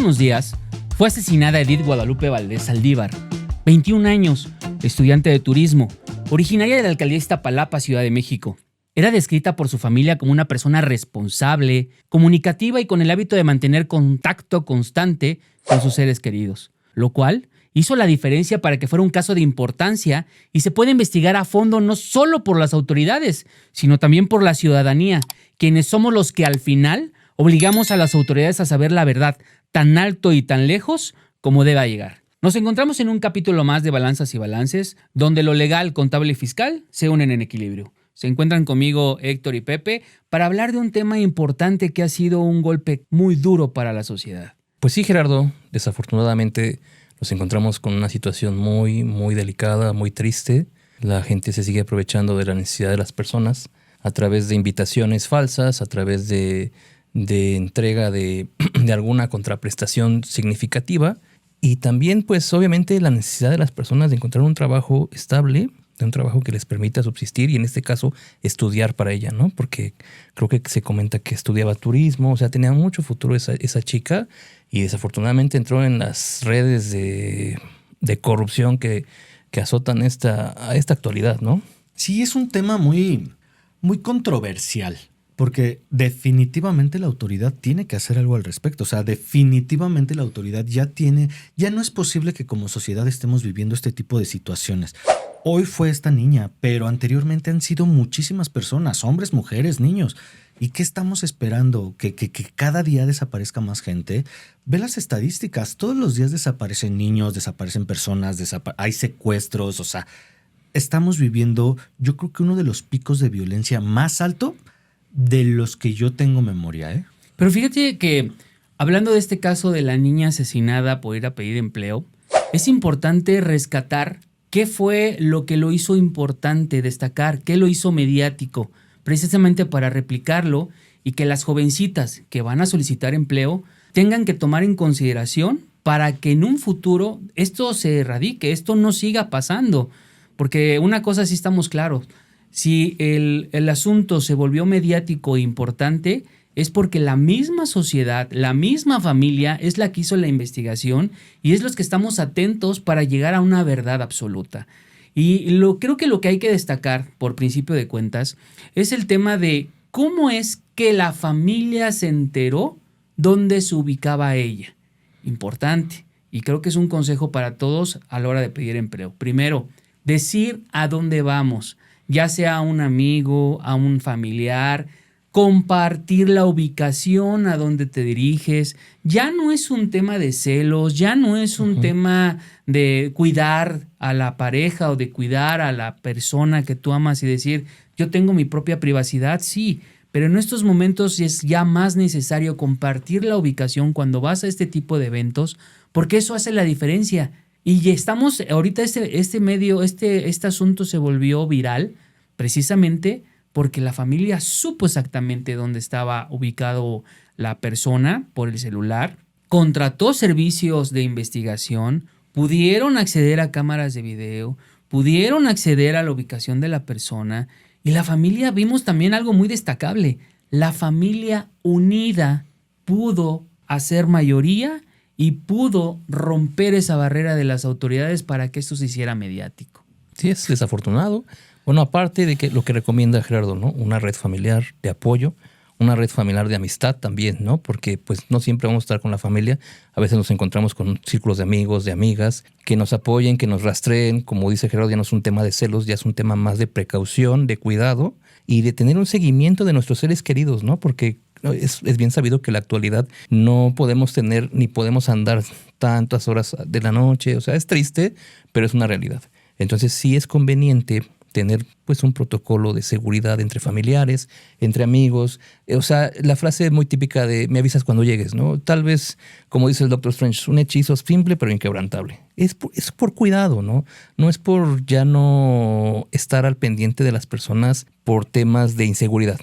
unos días fue asesinada Edith Guadalupe Valdés Saldívar, 21 años, estudiante de turismo, originaria de la alcaldía de Iztapalapa, Ciudad de México. Era descrita por su familia como una persona responsable, comunicativa y con el hábito de mantener contacto constante con sus seres queridos, lo cual hizo la diferencia para que fuera un caso de importancia y se pueda investigar a fondo no solo por las autoridades, sino también por la ciudadanía, quienes somos los que al final obligamos a las autoridades a saber la verdad tan alto y tan lejos como deba llegar. Nos encontramos en un capítulo más de Balanzas y Balances, donde lo legal, contable y fiscal se unen en equilibrio. Se encuentran conmigo Héctor y Pepe para hablar de un tema importante que ha sido un golpe muy duro para la sociedad. Pues sí, Gerardo, desafortunadamente nos encontramos con una situación muy delicada, muy triste. La gente se sigue aprovechando de la necesidad de las personas a través de invitaciones falsas, a través de entrega de alguna contraprestación significativa y también, pues obviamente, la necesidad de las personas de encontrar un trabajo estable, de un trabajo que les permita subsistir y en este caso estudiar para ella, ¿no? Porque creo que se comenta que estudiaba turismo, o sea, tenía mucho futuro esa chica y desafortunadamente entró en las redes de corrupción que azotan a esta actualidad, ¿no? Sí, es un tema muy controversial, porque definitivamente la autoridad tiene que hacer algo al respecto. O sea, definitivamente la autoridad ya no es posible que como sociedad estemos viviendo este tipo de situaciones. Hoy fue esta niña, pero anteriormente han sido muchísimas personas, hombres, mujeres, niños. ¿Y qué estamos esperando? ¿Que cada día desaparezca más gente? Ve las estadísticas, todos los días desaparecen niños, desaparecen personas, hay secuestros, o sea, estamos viviendo, yo creo que uno de los picos de violencia más alto de los que yo tengo memoria, ¿eh? Pero fíjate que, hablando de este caso de la niña asesinada por ir a pedir empleo, es importante rescatar qué fue lo que lo hizo importante, destacar, qué lo hizo mediático, precisamente para replicarlo y que las jovencitas que van a solicitar empleo tengan que tomar en consideración para que en un futuro esto se erradique, esto no siga pasando. Porque una cosa sí estamos claros, si el asunto se volvió mediático e importante, es porque la misma sociedad, la misma familia es la que hizo la investigación y es los que estamos atentos para llegar a una verdad absoluta. Y creo que lo que hay que destacar, por principio de cuentas, es el tema de cómo es que la familia se enteró dónde se ubicaba ella. Importante. Y creo que es un consejo para todos a la hora de pedir empleo. Primero, decir a dónde vamos, ya sea a un amigo, a un familiar, compartir la ubicación a donde te diriges. Ya no es un tema de celos, ya no es un tema de cuidar a la pareja o de cuidar a la persona que tú amas y decir, yo tengo mi propia privacidad, sí, pero en estos momentos es ya más necesario compartir la ubicación cuando vas a este tipo de eventos, porque eso hace la diferencia. Y estamos, ahorita este asunto se volvió viral precisamente porque la familia supo exactamente dónde estaba ubicado la persona por el celular, contrató servicios de investigación, pudieron acceder a cámaras de video, pudieron acceder a la ubicación de la persona y la familia, vimos también algo muy destacable, la familia unida pudo hacer mayoría y pudo romper esa barrera de las autoridades para que esto se hiciera mediático. Sí, es desafortunado. Bueno, aparte de que lo que recomienda Gerardo, ¿no? Una red familiar de apoyo, una red familiar de amistad también, ¿no? Porque pues no siempre vamos a estar con la familia. A veces nos encontramos con círculos de amigos, de amigas, que nos apoyen, que nos rastreen. Como dice Gerardo, ya no es un tema de celos, ya es un tema más de precaución, de cuidado y de tener un seguimiento de nuestros seres queridos, ¿no? Porque es bien sabido que en la actualidad no podemos tener ni podemos andar tantas horas de la noche. O sea, es triste, pero es una realidad. Entonces sí es conveniente tener pues un protocolo de seguridad entre familiares, entre amigos. O sea, la frase muy típica de me avisas cuando llegues, ¿no? Tal vez, como dice el Dr. Strange, un hechizo simple pero inquebrantable. Es por cuidado, ¿no? No es por ya no estar al pendiente de las personas por temas de inseguridad.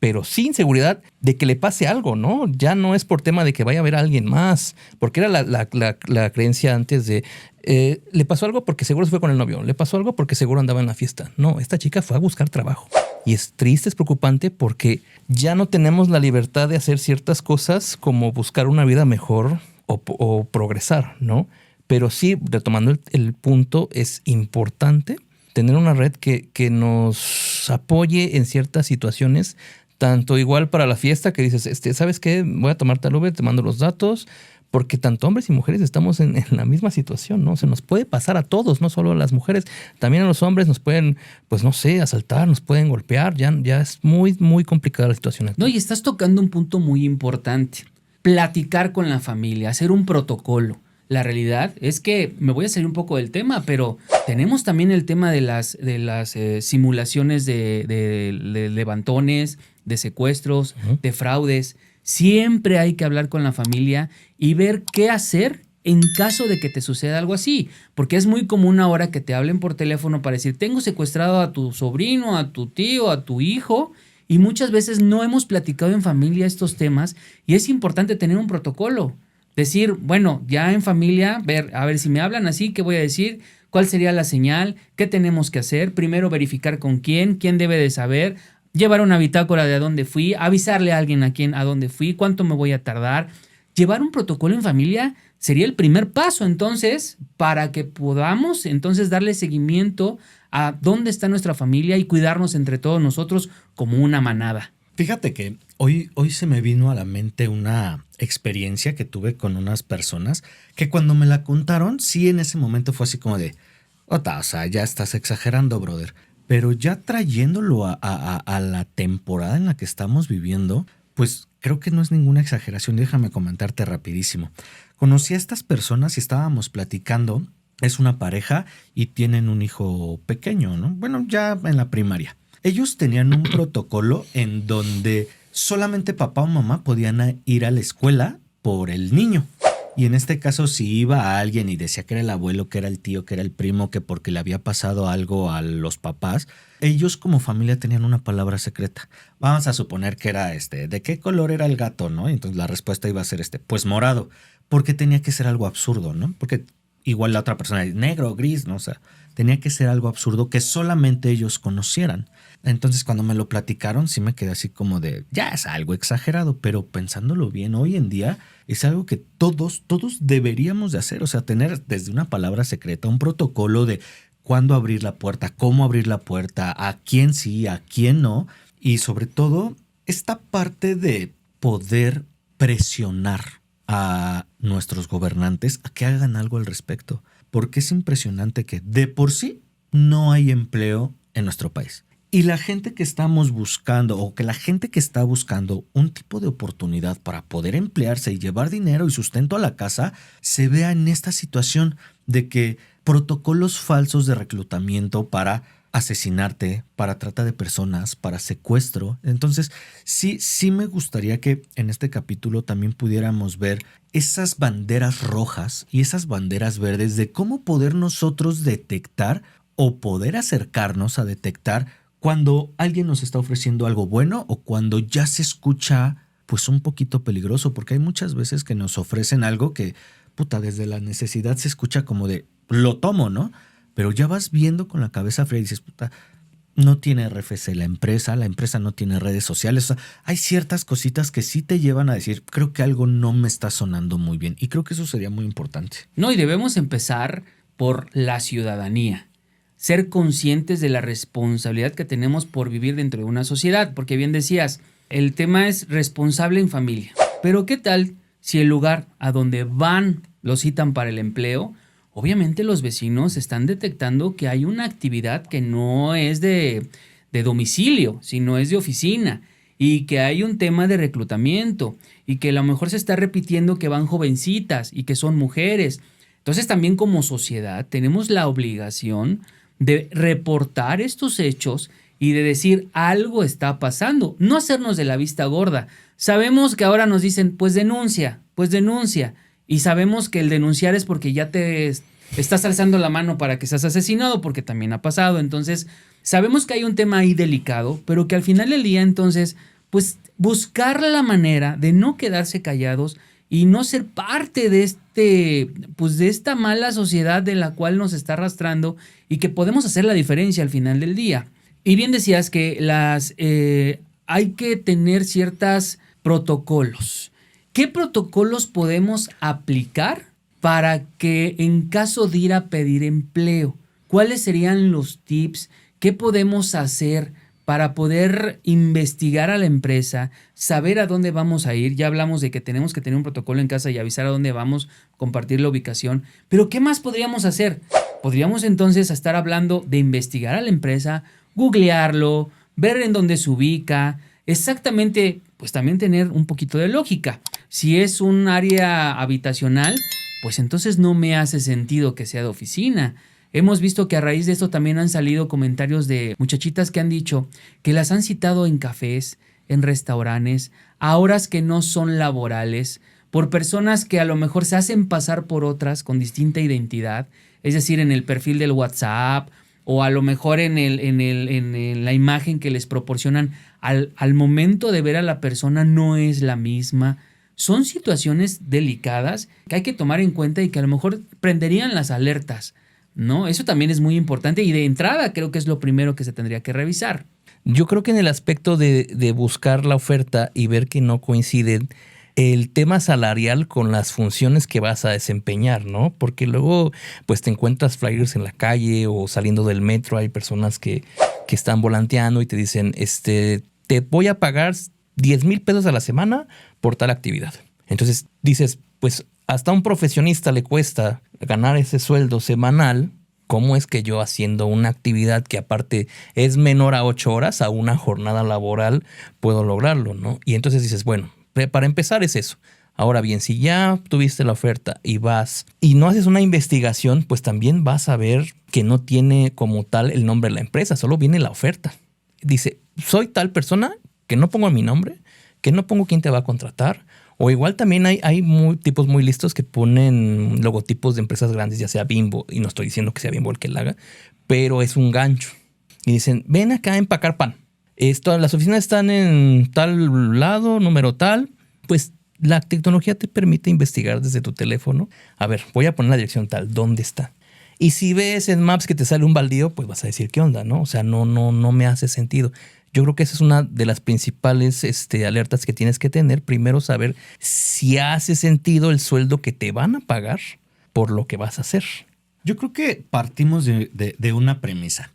Pero sí inseguridad de que le pase algo, ¿no? Ya no es por tema de que vaya a haber alguien más, porque era la creencia antes de le pasó algo porque seguro se fue con el novio, le pasó algo porque seguro andaba en la fiesta. No, esta chica fue a buscar trabajo. Y es triste, es preocupante porque ya no tenemos la libertad de hacer ciertas cosas como buscar una vida mejor o progresar, ¿no? Pero sí, retomando el punto, es importante tener una red que nos apoye en ciertas situaciones, tanto igual para la fiesta que dices, ¿sabes qué? Voy a tomar tal Uber, te mando los datos, porque tanto hombres y mujeres estamos en la misma situación, ¿no? Se nos puede pasar a todos, no solo a las mujeres, también a los hombres nos pueden, pues no sé, asaltar, nos pueden golpear, ya es muy, muy complicada la situación actual. No, y estás tocando un punto muy importante. Platicar con la familia, hacer un protocolo. La realidad es que me voy a salir un poco del tema, pero tenemos también el tema de las simulaciones de levantones, de secuestros, de fraudes. Siempre hay que hablar con la familia y ver qué hacer en caso de que te suceda algo así. Porque es muy común ahora que te hablen por teléfono para decir, tengo secuestrado a tu sobrino, a tu tío, a tu hijo. Y muchas veces no hemos platicado en familia estos temas y es importante tener un protocolo. Decir, bueno, ya en familia, a ver si me hablan así, ¿qué voy a decir? ¿Cuál sería la señal? ¿Qué tenemos que hacer? Primero verificar con quién debe de saber, llevar una bitácora de a dónde fui, avisarle a alguien a dónde fui, cuánto me voy a tardar. Llevar un protocolo en familia sería el primer paso, entonces, para que podamos entonces darle seguimiento a dónde está nuestra familia y cuidarnos entre todos nosotros como una manada. Fíjate que hoy se me vino a la mente una experiencia que tuve con unas personas que cuando me la contaron, sí en ese momento fue así como de, o sea, ya estás exagerando, brother. Pero ya trayéndolo a la temporada en la que estamos viviendo, pues creo que no es ninguna exageración. Déjame comentarte rapidísimo. Conocí a estas personas y estábamos platicando. Es una pareja y tienen un hijo pequeño, ¿no? Bueno, ya en la primaria. Ellos tenían un protocolo en donde solamente papá o mamá podían ir a la escuela por el niño. Y en este caso, si iba a alguien y decía que era el abuelo, que era el tío, que era el primo, que porque le había pasado algo a los papás, ellos como familia tenían una palabra secreta. Vamos a suponer que era ¿de qué color era el gato, no? Y entonces la respuesta iba a ser pues morado, porque tenía que ser algo absurdo, ¿no? Porque igual la otra persona, negro, gris, ¿no? O sea, tenía que ser algo absurdo que solamente ellos conocieran. Entonces, cuando me lo platicaron, sí me quedé así como de, ya es algo exagerado, pero pensándolo bien, hoy en día es algo que todos deberíamos de hacer. O sea, tener desde una palabra secreta, un protocolo de cuándo abrir la puerta, cómo abrir la puerta, a quién sí, a quién no. Y sobre todo, esta parte de poder presionar a nuestros gobernantes a que hagan algo al respecto. Porque es impresionante que de por sí no hay empleo en nuestro país. Y la gente que estamos buscando o que la gente que está buscando un tipo de oportunidad para poder emplearse y llevar dinero y sustento a la casa, se vea en esta situación de que protocolos falsos de reclutamiento para asesinarte, para trata de personas, para secuestro. Entonces, sí me gustaría que en este capítulo también pudiéramos ver esas banderas rojas y esas banderas verdes de cómo poder nosotros detectar o poder acercarnos a detectar cuando alguien nos está ofreciendo algo bueno o cuando ya se escucha pues un poquito peligroso, porque hay muchas veces que nos ofrecen algo que, desde la necesidad se escucha como de, lo tomo, ¿no? Pero ya vas viendo con la cabeza fría y dices, no tiene RFC la empresa no tiene redes sociales. O sea, hay ciertas cositas que sí te llevan a decir, creo que algo no me está sonando muy bien. Y creo que eso sería muy importante. No, y debemos empezar por la ciudadanía. Ser conscientes de la responsabilidad que tenemos por vivir dentro de una sociedad. Porque bien decías, el tema es responsable en familia. Pero ¿qué tal si el lugar a donde lo citan para el empleo? Obviamente los vecinos están detectando que hay una actividad que no es de domicilio, sino es de oficina, y que hay un tema de reclutamiento, y que a lo mejor se está repitiendo que van jovencitas y que son mujeres. Entonces también como sociedad tenemos la obligación de reportar estos hechos y de decir algo está pasando, no hacernos de la vista gorda. Sabemos que ahora nos dicen, pues denuncia. Y sabemos que el denunciar es porque ya te estás alzando la mano para que seas asesinado, porque también ha pasado. Entonces, sabemos que hay un tema ahí delicado, pero que al final del día, entonces, pues buscar la manera de no quedarse callados y no ser parte de de esta mala sociedad de la cual nos está arrastrando y que podemos hacer la diferencia al final del día. Y bien decías que hay que tener ciertos protocolos. ¿qué protocolos podemos aplicar para que en caso de ir a pedir empleo, cuáles serían los tips? ¿Qué podemos hacer para poder investigar a la empresa, saber a dónde vamos a ir? Ya hablamos de que tenemos que tener un protocolo en casa y avisar a dónde vamos, compartir la ubicación. Pero ¿qué más podríamos hacer? Podríamos entonces estar hablando de investigar a la empresa, googlearlo, ver en dónde se ubica, exactamente, pues también tener un poquito de lógica. Si es un área habitacional, pues entonces no me hace sentido que sea de oficina. Hemos visto que a raíz de esto también han salido comentarios de muchachitas que han dicho que las han citado en cafés, en restaurantes, a horas que no son laborales, por personas que a lo mejor se hacen pasar por otras con distinta identidad, es decir, en el perfil del WhatsApp o a lo mejor en la imagen que les proporcionan al momento de ver a la persona no es la misma. Son situaciones delicadas que hay que tomar en cuenta y que a lo mejor prenderían las alertas, ¿no? Eso también es muy importante y de entrada creo que es lo primero que se tendría que revisar. Yo creo que en el aspecto de buscar la oferta y ver que no coinciden el tema salarial con las funciones que vas a desempeñar, ¿no? Porque luego pues te encuentras flyers en la calle o saliendo del metro, hay personas que están volanteando y te dicen, te voy a pagar 10,000 pesos a la semana por tal actividad. Entonces dices, pues hasta a un profesionista le cuesta ganar ese sueldo semanal. ¿Cómo es que yo haciendo una actividad que aparte es menor a 8 horas, a una jornada laboral, puedo lograrlo, ¿no? Y entonces dices, bueno, para empezar es eso. Ahora bien, si ya tuviste la oferta y vas y no haces una investigación, pues también vas a ver que no tiene como tal el nombre de la empresa, solo viene la oferta. Dice, soy tal persona, que no pongo mi nombre, que no pongo quién te va a contratar. O igual también hay tipos muy listos que ponen logotipos de empresas grandes, ya sea Bimbo, y no estoy diciendo que sea Bimbo el que la haga, pero es un gancho. Y dicen, ven acá a empacar pan. Las oficinas están en tal lado, número tal. Pues la tecnología te permite investigar desde tu teléfono. A ver, voy a poner la dirección tal, ¿dónde está? Y si ves en Maps que te sale un baldío, pues vas a decir, ¿qué onda? ¿No? O sea, no me hace sentido. Yo creo que esa es una de las principales alertas que tienes que tener. Primero, saber si hace sentido el sueldo que te van a pagar por lo que vas a hacer. Yo creo que partimos de una premisa.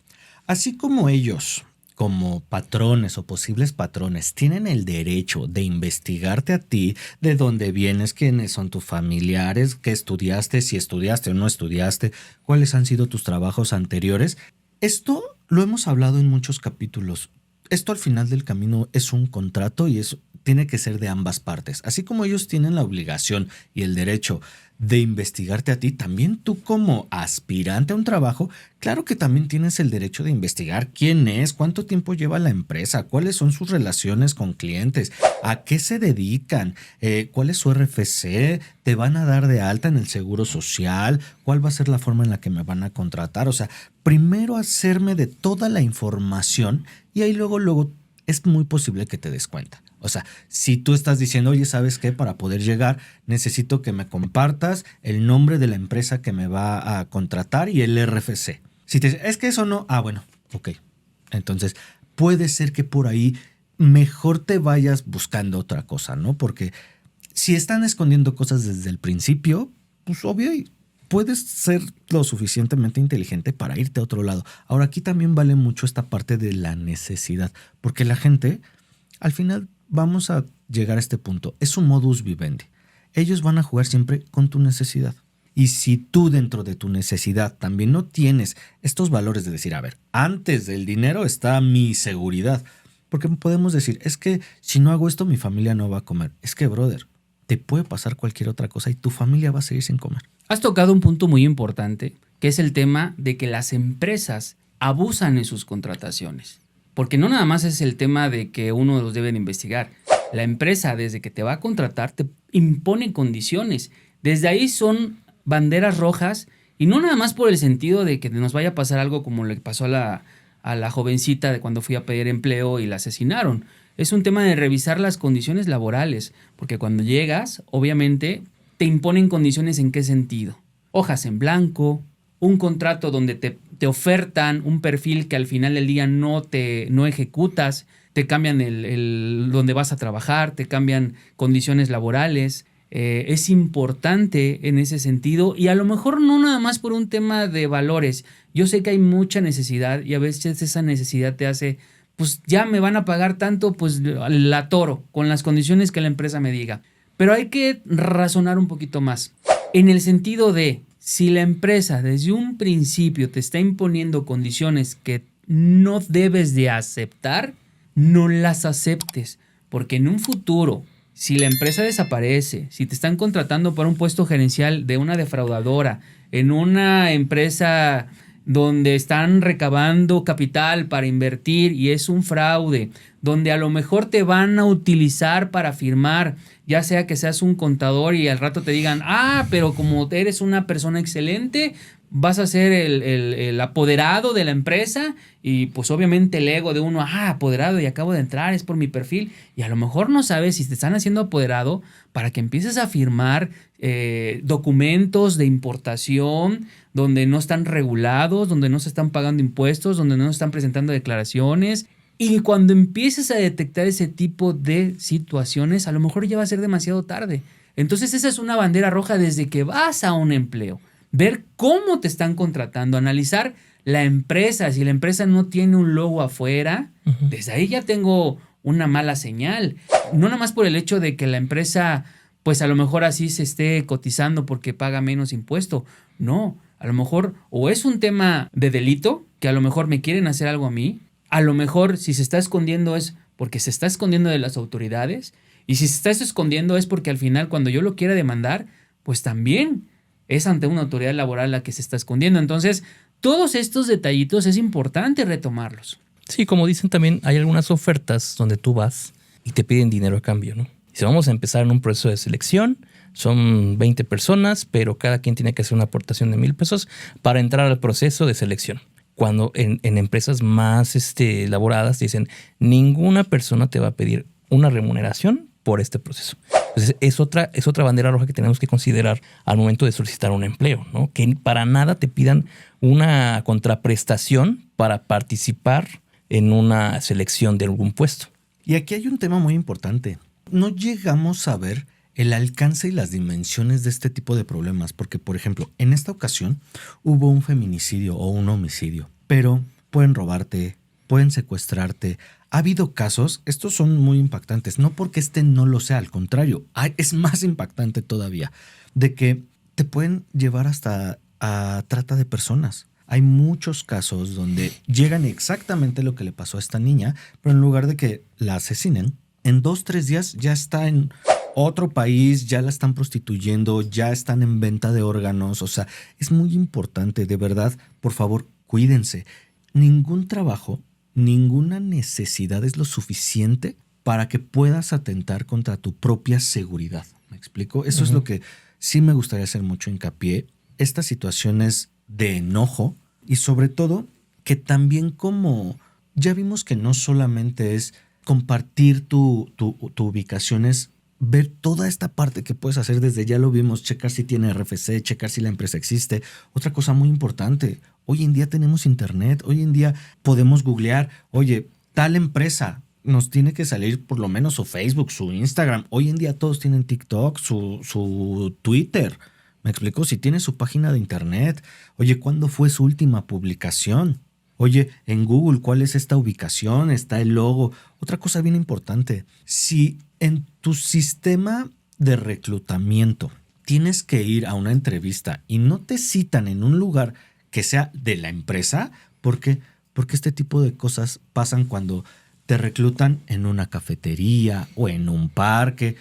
Así como ellos, como patrones o posibles patrones, tienen el derecho de investigarte a ti, de dónde vienes, quiénes son tus familiares, qué estudiaste, si estudiaste o no estudiaste, cuáles han sido tus trabajos anteriores. Esto lo hemos hablado en muchos capítulos. Esto al final del camino es un contrato y tiene que ser de ambas partes. Así como ellos tienen la obligación y el derecho de investigarte a ti, también tú como aspirante a un trabajo, claro que también tienes el derecho de investigar quién es, cuánto tiempo lleva la empresa, cuáles son sus relaciones con clientes, a qué se dedican, cuál es su RFC, te van a dar de alta en el seguro social, cuál va a ser la forma en la que me van a contratar. O sea, primero hacerme de toda la información y ahí luego es muy posible que te des cuenta. O sea, si tú estás diciendo, oye, ¿sabes qué? Para poder llegar necesito que me compartas el nombre de la empresa que me va a contratar y el RFC. Si te dice, es que eso no, bueno, ok. Entonces, puede ser que por ahí mejor te vayas buscando otra cosa, ¿no? Porque si están escondiendo cosas desde el principio, pues obvio, puedes ser lo suficientemente inteligente para irte a otro lado. Ahora, aquí también vale mucho esta parte de la necesidad, porque la gente, al final, vamos a llegar a este punto. Es un modus vivendi. Ellos van a jugar siempre con tu necesidad. Y si tú dentro de tu necesidad también no tienes estos valores de decir, a ver, antes del dinero está mi seguridad. Porque podemos decir, es que si no hago esto, mi familia no va a comer. Es que, brother, te puede pasar cualquier otra cosa y tu familia va a seguir sin comer. Has tocado un punto muy importante, que es el tema de que las empresas abusan en sus contrataciones. Porque no nada más es el tema de que uno los debe de investigar. La empresa, desde que te va a contratar, te impone condiciones. Desde ahí son banderas rojas y no nada más por el sentido de que nos vaya a pasar algo como le pasó a la jovencita de cuando fui a pedir empleo y la asesinaron. Es un tema de revisar las condiciones laborales, porque cuando llegas, obviamente, te imponen condiciones en qué sentido. Hojas en blanco, un contrato donde te ofertan un perfil que al final del día no ejecutas, te cambian donde vas a trabajar, te cambian condiciones laborales. Es importante en ese sentido y a lo mejor no nada más por un tema de valores. Yo sé que hay mucha necesidad y a veces esa necesidad te hace, pues ya me van a pagar tanto, pues la toro con las condiciones que la empresa me diga. Pero hay que razonar un poquito más. En el sentido de, si la empresa desde un principio te está imponiendo condiciones que no debes de aceptar, no las aceptes. Porque en un futuro, si la empresa desaparece, si te están contratando para un puesto gerencial de una defraudadora, en una empresa donde están recabando capital para invertir y es un fraude, donde a lo mejor te van a utilizar para firmar, ya sea que seas un contador y al rato te digan, pero como eres una persona excelente, vas a ser el apoderado de la empresa y pues obviamente el ego de uno, apoderado y acabo de entrar, es por mi perfil y a lo mejor no sabes si te están haciendo apoderado para que empieces a firmar documentos de importación donde no están regulados, donde no se están pagando impuestos, donde no se están presentando declaraciones. Y cuando empieces a detectar ese tipo de situaciones, a lo mejor ya va a ser demasiado tarde. Entonces esa es una bandera roja desde que vas a un empleo. Ver cómo te están contratando, analizar la empresa. Si la empresa no tiene un logo afuera, desde ahí ya tengo una mala señal. No nada más por el hecho de que la empresa, pues a lo mejor así se esté cotizando porque paga menos impuesto. No, a lo mejor o es un tema de delito, que a lo mejor me quieren hacer algo a mí. A lo mejor si se está escondiendo es porque se está escondiendo de las autoridades. Y si se está escondiendo es porque al final cuando yo lo quiera demandar, pues también es ante una autoridad laboral la que se está escondiendo. Entonces, todos estos detallitos es importante retomarlos. Sí, como dicen también, hay algunas ofertas donde tú vas y te piden dinero a cambio, ¿no? Si vamos a empezar en un proceso de selección, son 20 personas, pero cada quien tiene que hacer una aportación de 1,000 pesos para entrar al proceso de selección. Cuando en empresas más elaboradas dicen, ninguna persona te va a pedir una remuneración por este proceso. Entonces, es otra bandera roja que tenemos que considerar al momento de solicitar un empleo, ¿no? Que para nada te pidan una contraprestación para participar en una selección de algún puesto. Y aquí hay un tema muy importante. No llegamos a ver el alcance y las dimensiones de este tipo de problemas, porque, por ejemplo, en esta ocasión hubo un feminicidio o un homicidio, pero pueden robarte, pueden secuestrarte. Ha habido casos, estos son muy impactantes, no porque este no lo sea, al contrario, es más impactante todavía, de que te pueden llevar hasta a trata de personas. Hay muchos casos donde llegan exactamente lo que le pasó a esta niña, pero en lugar de que la asesinen, en 2-3 días ya está en otro país, ya la están prostituyendo, ya están en venta de órganos. O sea, es muy importante, de verdad, por favor, cuídense. Ningún trabajo, ninguna necesidad es lo suficiente para que puedas atentar contra tu propia seguridad. ¿Me explico? Eso es lo que sí me gustaría hacer mucho hincapié. Estas situaciones de enojo y sobre todo que también como ya vimos que no solamente es compartir tu ubicación, es ver toda esta parte que puedes hacer desde ya lo vimos, checar si tiene RFC, checar si la empresa existe. Otra cosa muy importante, hoy en día tenemos internet, hoy en día podemos googlear, oye, tal empresa, nos tiene que salir por lo menos su Facebook, su Instagram. Hoy en día todos tienen TikTok, su Twitter. ¿Me explico? Si tiene su página de internet, oye, ¿cuándo fue su última publicación? Oye, en Google, ¿cuál es esta ubicación? Está el logo. Otra cosa bien importante, si en tu sistema de reclutamiento tienes que ir a una entrevista y no te citan en un lugar que sea de la empresa, ¿por qué? Porque este tipo de cosas pasan cuando te reclutan en una cafetería o en un parque.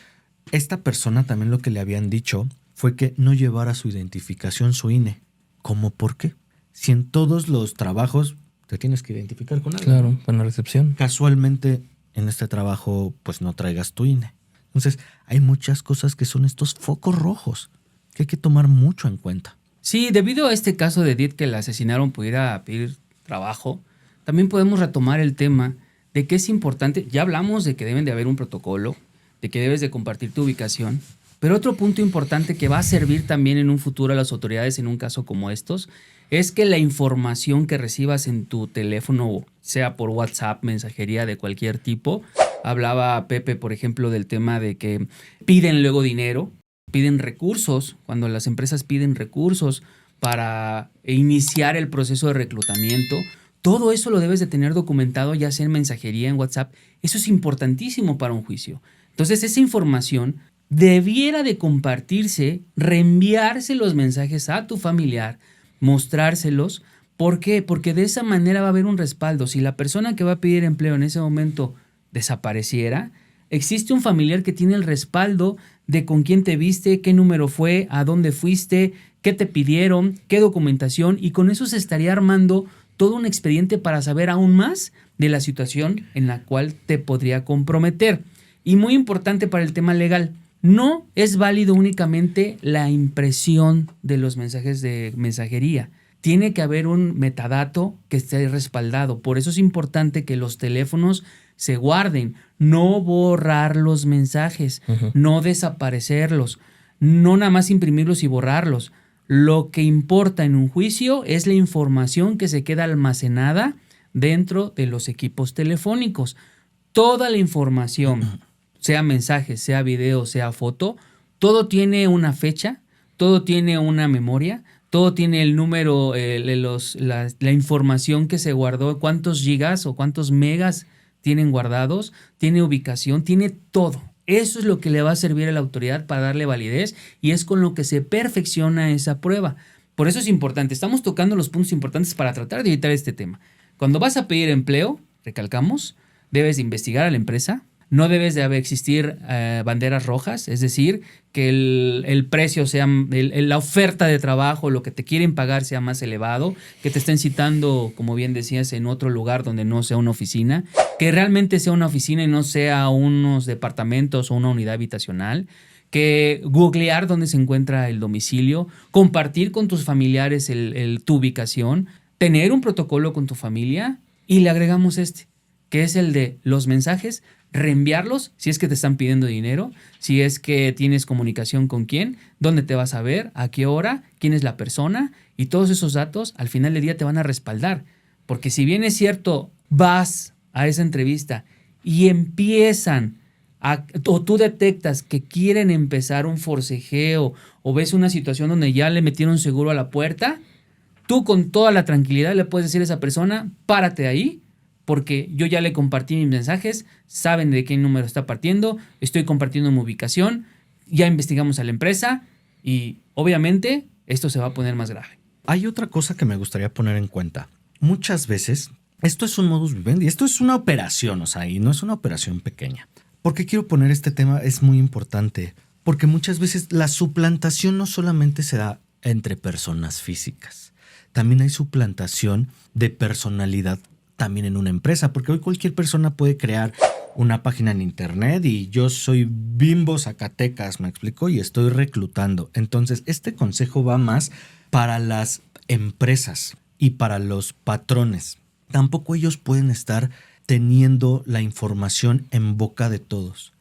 Esta persona también lo que le habían dicho fue que no llevara su identificación, su INE. ¿Cómo por qué? Si en todos los trabajos te tienes que identificar con algo. Claro, con la recepción. Casualmente en este trabajo pues no traigas tu INE. Entonces hay muchas cosas que son estos focos rojos que hay que tomar mucho en cuenta. Sí, debido a este caso de Edith que la asesinaron por ir a pedir trabajo, también podemos retomar el tema de que es importante, ya hablamos de que deben de haber un protocolo, de que debes de compartir tu ubicación, Pero otro punto importante que va a servir también en un futuro a las autoridades en un caso como estos es que la información que recibas en tu teléfono, sea por WhatsApp, mensajería de cualquier tipo, hablaba Pepe, por ejemplo, del tema de que piden luego dinero, piden recursos, cuando las empresas piden recursos para iniciar el proceso de reclutamiento. Todo eso lo debes de tener documentado, ya sea en mensajería, en WhatsApp. Eso es importantísimo para un juicio. Entonces, esa información debiera de compartirse, reenviarse los mensajes a tu familiar, mostrárselos. ¿Por qué? Porque de esa manera va a haber un respaldo. Si la persona que va a pedir empleo en ese momento desapareciera, existe un familiar que tiene el respaldo de con quién te viste, qué número fue, a dónde fuiste, qué te pidieron, qué documentación, y con eso se estaría armando todo un expediente para saber aún más de la situación en la cual te podría comprometer. Y muy importante para el tema legal, no es válido únicamente la impresión de los mensajes de mensajería. Tiene que haber un metadato que esté respaldado. Por eso es importante que los teléfonos se guarden, no borrar los mensajes, no desaparecerlos, no nada más imprimirlos y borrarlos. Lo que importa en un juicio es la información que se queda almacenada dentro de los equipos telefónicos. Toda la información, sea mensaje, sea video, sea foto, todo tiene una fecha, todo tiene una memoria, todo tiene el número, la información que se guardó, cuántos gigas o cuántos megas tienen guardados, tiene ubicación, tiene todo. Eso es lo que le va a servir a la autoridad para darle validez y es con lo que se perfecciona esa prueba. Por eso es importante. Estamos tocando los puntos importantes para tratar de evitar este tema. Cuando vas a pedir empleo, recalcamos, debes de investigar a la empresa. No debes de existir banderas rojas, es decir, que el precio sea, la oferta de trabajo, lo que te quieren pagar sea más elevado, que te estén citando, como bien decías, en otro lugar donde no sea una oficina, que realmente sea una oficina y no sea unos departamentos o una unidad habitacional, que googlear dónde se encuentra el domicilio, compartir con tus familiares tu ubicación, tener un protocolo con tu familia y le agregamos que es el de los mensajes, reenviarlos si es que te están pidiendo dinero, si es que tienes comunicación con quién, dónde te vas a ver, a qué hora, quién es la persona, y todos esos datos al final del día te van a respaldar. Porque si bien es cierto, vas a esa entrevista y empiezan o tú detectas que quieren empezar un forcejeo o ves una situación donde ya le metieron seguro a la puerta, tú con toda la tranquilidad le puedes decir a esa persona, párate ahí, porque yo ya le compartí mis mensajes, saben de qué número está partiendo, estoy compartiendo mi ubicación, ya investigamos a la empresa y obviamente esto se va a poner más grave. Hay otra cosa que me gustaría poner en cuenta. Muchas veces, esto es un modus vivendi, esto es una operación, o sea, y no es una operación pequeña. ¿Por qué quiero poner este tema? Es muy importante, porque muchas veces la suplantación no solamente se da entre personas físicas, también hay suplantación de personalidad también en una empresa, porque hoy cualquier persona puede crear una página en internet y yo soy Bimbo Zacatecas, me explico, y estoy reclutando. Entonces, este consejo va más para las empresas y para los patrones. Tampoco ellos pueden estar teniendo la información en boca de todos.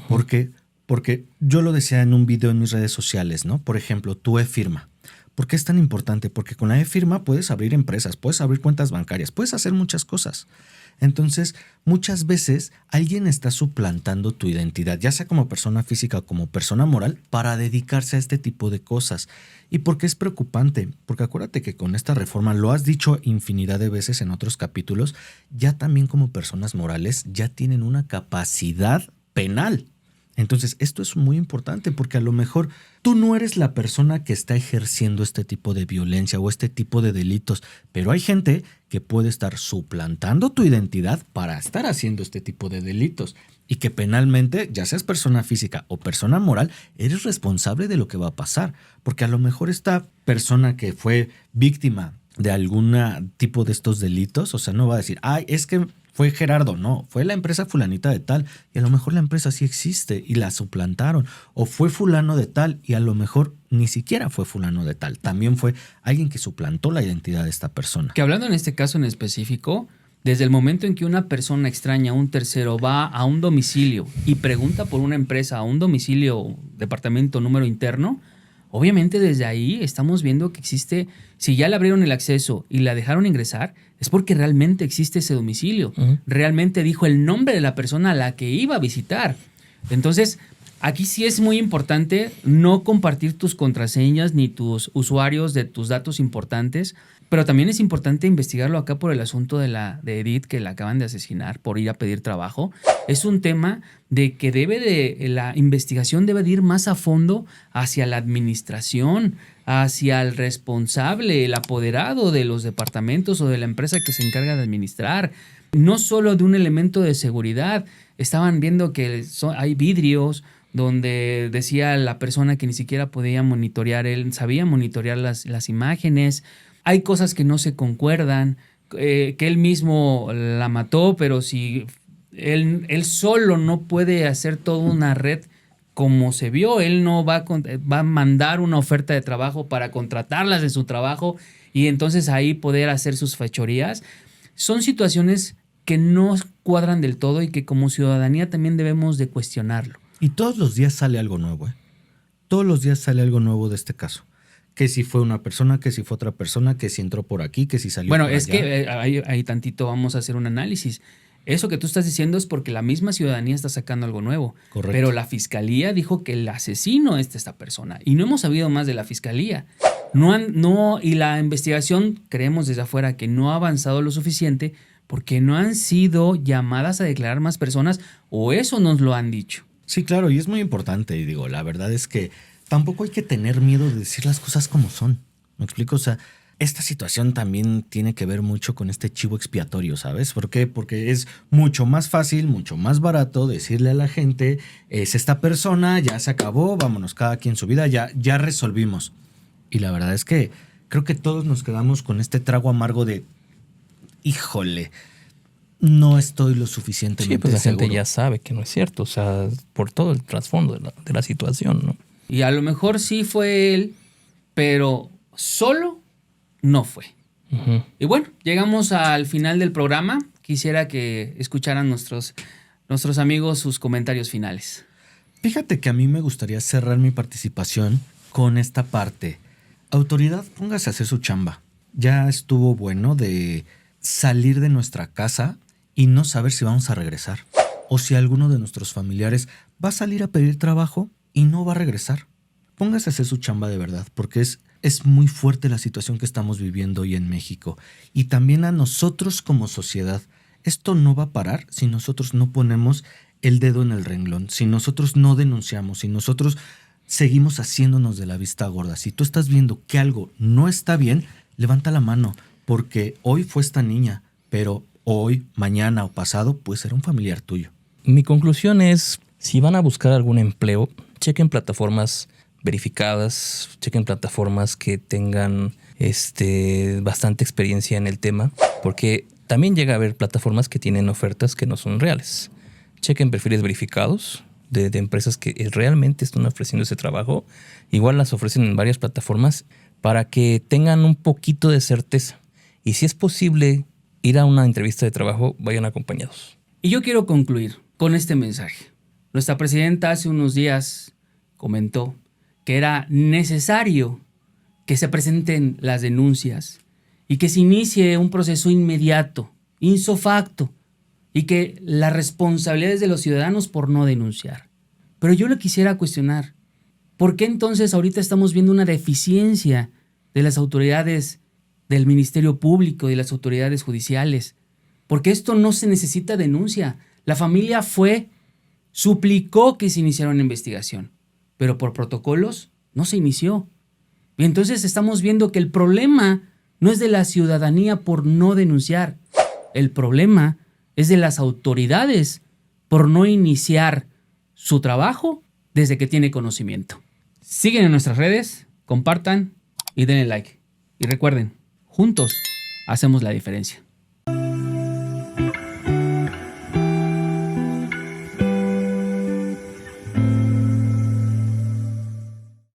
¿Por qué? Porque yo lo decía en un video en mis redes sociales, ¿no? Por ejemplo, tu e-firma. ¿Por qué es tan importante? Porque con la e-firma puedes abrir empresas, puedes abrir cuentas bancarias, puedes hacer muchas cosas. Entonces, muchas veces alguien está suplantando tu identidad, ya sea como persona física o como persona moral, para dedicarse a este tipo de cosas. ¿Y por qué es preocupante? Porque acuérdate que con esta reforma, lo has dicho infinidad de veces en otros capítulos, ya también como personas morales ya tienen una capacidad penal. Entonces, esto es muy importante porque a lo mejor tú no eres la persona que está ejerciendo este tipo de violencia o este tipo de delitos, pero hay gente que puede estar suplantando tu identidad para estar haciendo este tipo de delitos y que penalmente, ya seas persona física o persona moral, eres responsable de lo que va a pasar, porque a lo mejor esta persona que fue víctima de algún tipo de estos delitos, o sea, no va a decir, ay, es que fue Gerardo, no, fue la empresa fulanita de tal y a lo mejor la empresa sí existe y la suplantaron, o fue fulano de tal y a lo mejor ni siquiera fue fulano de tal, también fue alguien que suplantó la identidad de esta persona. Que hablando en este caso en específico, Desde el momento en que una persona extraña, un tercero, va a un domicilio y pregunta por una empresa a un domicilio, departamento, número interno, obviamente desde ahí estamos viendo que existe, si ya le abrieron el acceso y la dejaron ingresar, es porque realmente existe ese domicilio. Realmente dijo el nombre de la persona a la que iba a visitar. Entonces, aquí sí es muy importante no compartir tus contraseñas ni tus usuarios de tus datos importantes, pero también es importante investigarlo acá por el asunto de Edith, que la acaban de asesinar por ir a pedir trabajo. Es un tema de que la investigación debe de ir más a fondo hacia la administración, hacia el responsable, el apoderado de los departamentos o de la empresa que se encarga de administrar. No solo de un elemento de seguridad. Estaban viendo que hay vidrios donde decía la persona que ni siquiera podía monitorear, él sabía monitorear las imágenes. Hay cosas que no se concuerdan, que él mismo la mató, pero si él solo no puede hacer toda una red como se vio, él no va a mandar una oferta de trabajo para contratarlas en su trabajo y entonces ahí poder hacer sus fechorías. Son situaciones que no cuadran del todo y que como ciudadanía también debemos de cuestionarlo. Y todos los días sale algo nuevo, ¿eh? Todos los días sale algo nuevo de este caso. Que si fue una persona, que si fue otra persona, que si entró por aquí, que si salió por allá. Bueno, es que ahí tantito vamos a hacer un análisis. Eso que tú estás diciendo es porque la misma ciudadanía está sacando algo nuevo. Correcto. Pero la fiscalía dijo que el asesino es esta persona. Y no hemos sabido más de la fiscalía. Y la investigación, creemos desde afuera que no ha avanzado lo suficiente porque no han sido llamadas a declarar más personas o eso nos lo han dicho. Sí, claro, y es muy importante. Y digo, la verdad es que tampoco hay que tener miedo de decir las cosas como son. ¿Me explico? O sea, esta situación también tiene que ver mucho con este chivo expiatorio, ¿sabes? ¿Por qué? Porque es mucho más fácil, mucho más barato decirle a la gente, es esta persona, ya se acabó, vámonos cada quien su vida, ya resolvimos. Y la verdad es que creo que todos nos quedamos con este trago amargo de, híjole, no estoy lo suficientemente Sí, pues la seguro. gente ya sabe que no es cierto, o sea, por todo el trasfondo de la situación, ¿no? Y a lo mejor sí fue él, pero solo no fue. Uh-huh. Y bueno, llegamos al final del programa. Quisiera que escucharan nuestros amigos sus comentarios finales. Fíjate que a mí me gustaría cerrar mi participación con esta parte. Autoridad, póngase a hacer su chamba. Ya estuvo bueno de salir de nuestra casa y no saber si vamos a regresar. O si alguno de nuestros familiares va a salir a pedir trabajo y no va a regresar. Póngase a hacer su chamba de verdad, porque es muy fuerte la situación que estamos viviendo hoy en México. Y también a nosotros como sociedad. Esto no va a parar si nosotros no ponemos el dedo en el renglón, si nosotros no denunciamos, si nosotros seguimos haciéndonos de la vista gorda. Si tú estás viendo que algo no está bien, levanta la mano, porque hoy fue esta niña, pero hoy, mañana o pasado puede ser un familiar tuyo. Mi conclusión es, si van a buscar algún empleo, chequen plataformas verificadas, chequen plataformas que tengan bastante experiencia en el tema, porque también llega a haber plataformas que tienen ofertas que no son reales. Chequen perfiles verificados de empresas que realmente están ofreciendo ese trabajo. Igual las ofrecen en varias plataformas para que tengan un poquito de certeza. Y si es posible ir a una entrevista de trabajo, vayan acompañados. Y yo quiero concluir con este mensaje. Nuestra presidenta hace unos días comentó que era necesario que se presenten las denuncias y que se inicie un proceso inmediato, ipso facto, y que la responsabilidad es de los ciudadanos por no denunciar. Pero yo le quisiera cuestionar, ¿por qué entonces ahorita estamos viendo una deficiencia de las autoridades del Ministerio Público y de las autoridades judiciales? Porque esto no se necesita denuncia. La familia suplicó que se iniciara una investigación, pero por protocolos no se inició. Y entonces estamos viendo que el problema no es de la ciudadanía por no denunciar. El problema es de las autoridades por no iniciar su trabajo desde que tiene conocimiento. Siguen en nuestras redes, compartan y denle like. Y recuerden, juntos hacemos la diferencia.